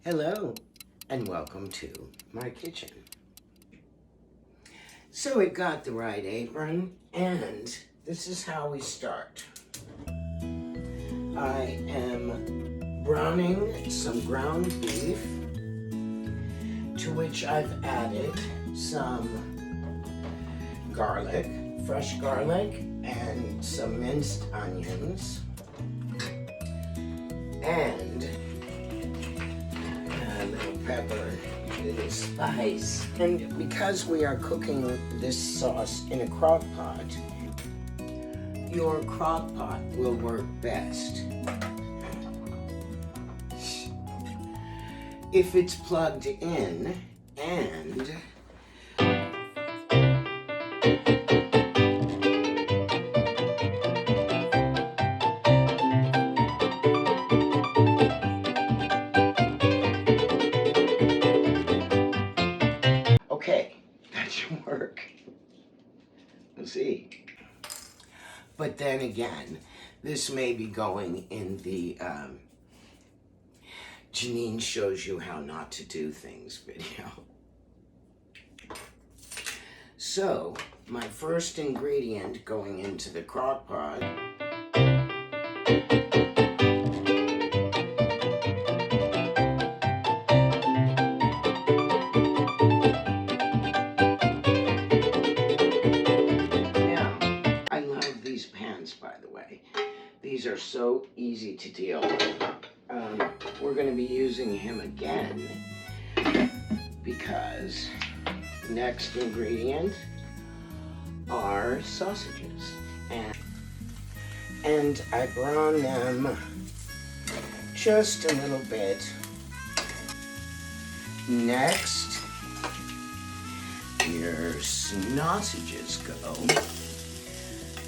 Hello, and welcome to my kitchen. So we've got the right apron, and this is how we start. I am browning some ground beef, to which I've added some garlic, fresh garlic, and some minced onions, and a little pepper, a little spice. And because we are cooking this sauce in a crock pot, your crock pot will work best if it's plugged in and okay, that should work. We'll see. But then again, this may be going in the Janine shows you how not to do things video. So, my first ingredient going into the crock pot These are so easy to deal with. We're going to be using him again because next ingredient are sausages. And I brown them just a little bit. Next, your sausages go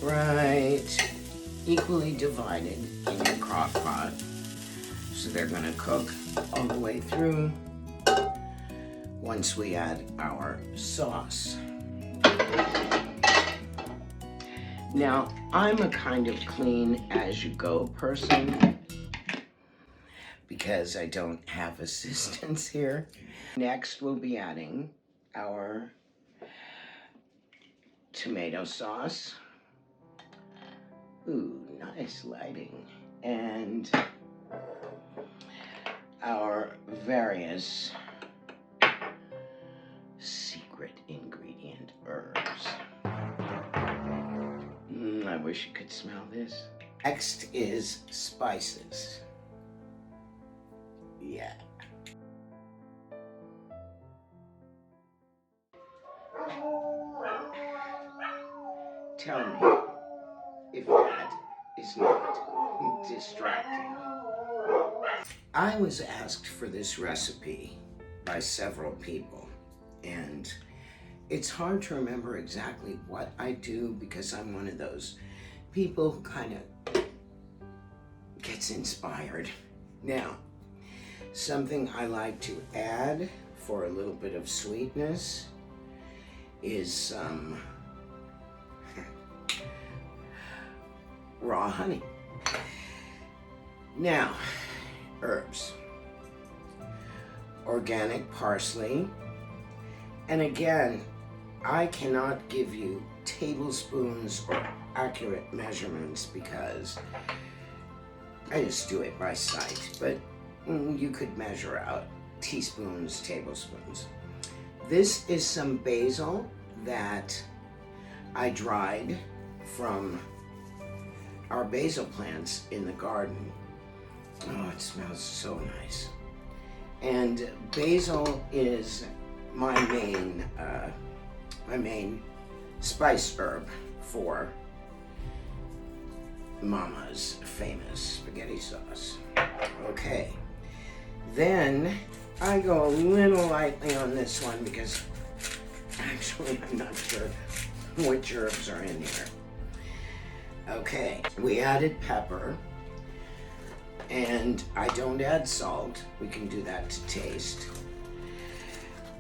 right equally divided in your crock pot. So they're gonna cook all the way through once we add our sauce. Now, I'm a kind of clean as you go person because I don't have assistants here. Next, we'll be adding our tomato sauce. Ooh, nice lighting. And our various secret ingredient herbs. I wish you could smell this. Next is spices. Yeah. Tell me if that is not distracting. I was asked for this recipe by several people, and it's hard to remember exactly what I do because I'm one of those people who kind of gets inspired. Now, something I like to add for a little bit of sweetness is some raw honey. Now, herbs. Organic parsley. And again, I cannot give you tablespoons or accurate measurements because I just do it by sight, but you could measure out teaspoons, tablespoons. This is some basil that I dried from our basil plants in the garden. Oh, it smells so nice. And basil is my main spice herb for Mama's famous spaghetti sauce. Okay, then I go a little lightly on this one because actually I'm not sure which herbs are in here. Okay, we added pepper, and I don't add salt. We can do that to taste.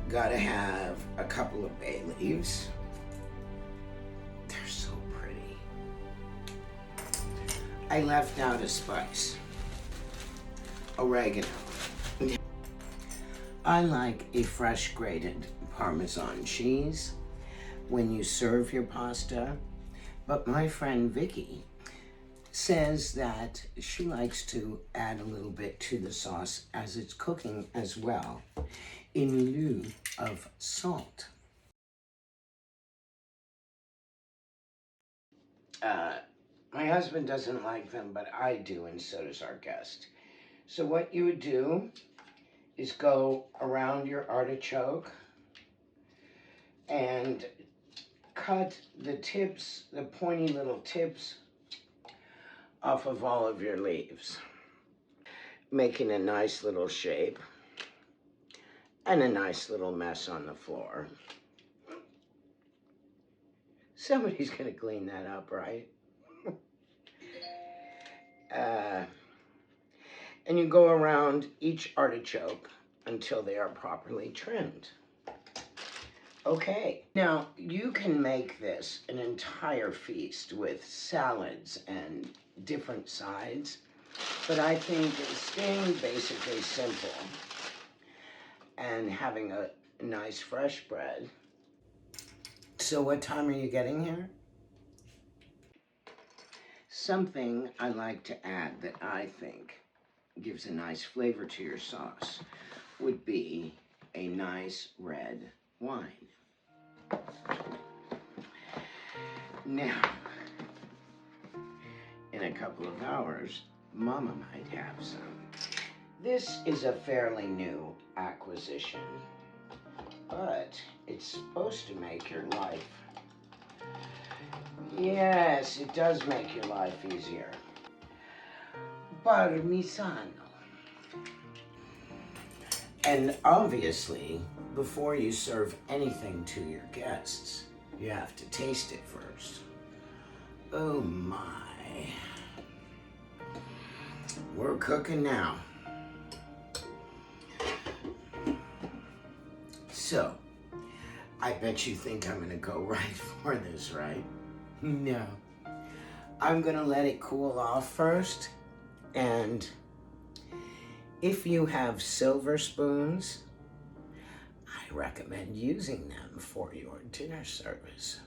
Gotta have a couple of bay leaves. They're so pretty. I left out a spice. Oregano. I like a fresh grated Parmesan cheese when you serve your pasta, but my friend Vicky says that she likes to add a little bit to the sauce as it's cooking as well, in lieu of salt. My husband doesn't like them, but I do, and so does our guest. So what you would do is go around your artichoke and cut the tips, the pointy little tips, off of all of your leaves, making a nice little shape and a nice little mess on the floor. Somebody's gonna clean that up, right? And you go around each artichoke until they are properly trimmed. Okay, now you can make this an entire feast with salads and different sides, but I think staying basically simple and having a nice fresh bread. So what time are you getting here? Something I like to add that I think gives a nice flavor to your sauce would be a nice red wine. Now, in a couple of hours, Mama might have some. This is a fairly new acquisition, but it's supposed to make your life. Yes, it does make your life easier. Parmigiano. And obviously, before you serve anything to your guests, you have to taste it first. Oh my. We're cooking now. So, I bet you think I'm gonna go right for this, right? No. I'm gonna let it cool off first, and if you have silver spoons, I recommend using them for your dinner service.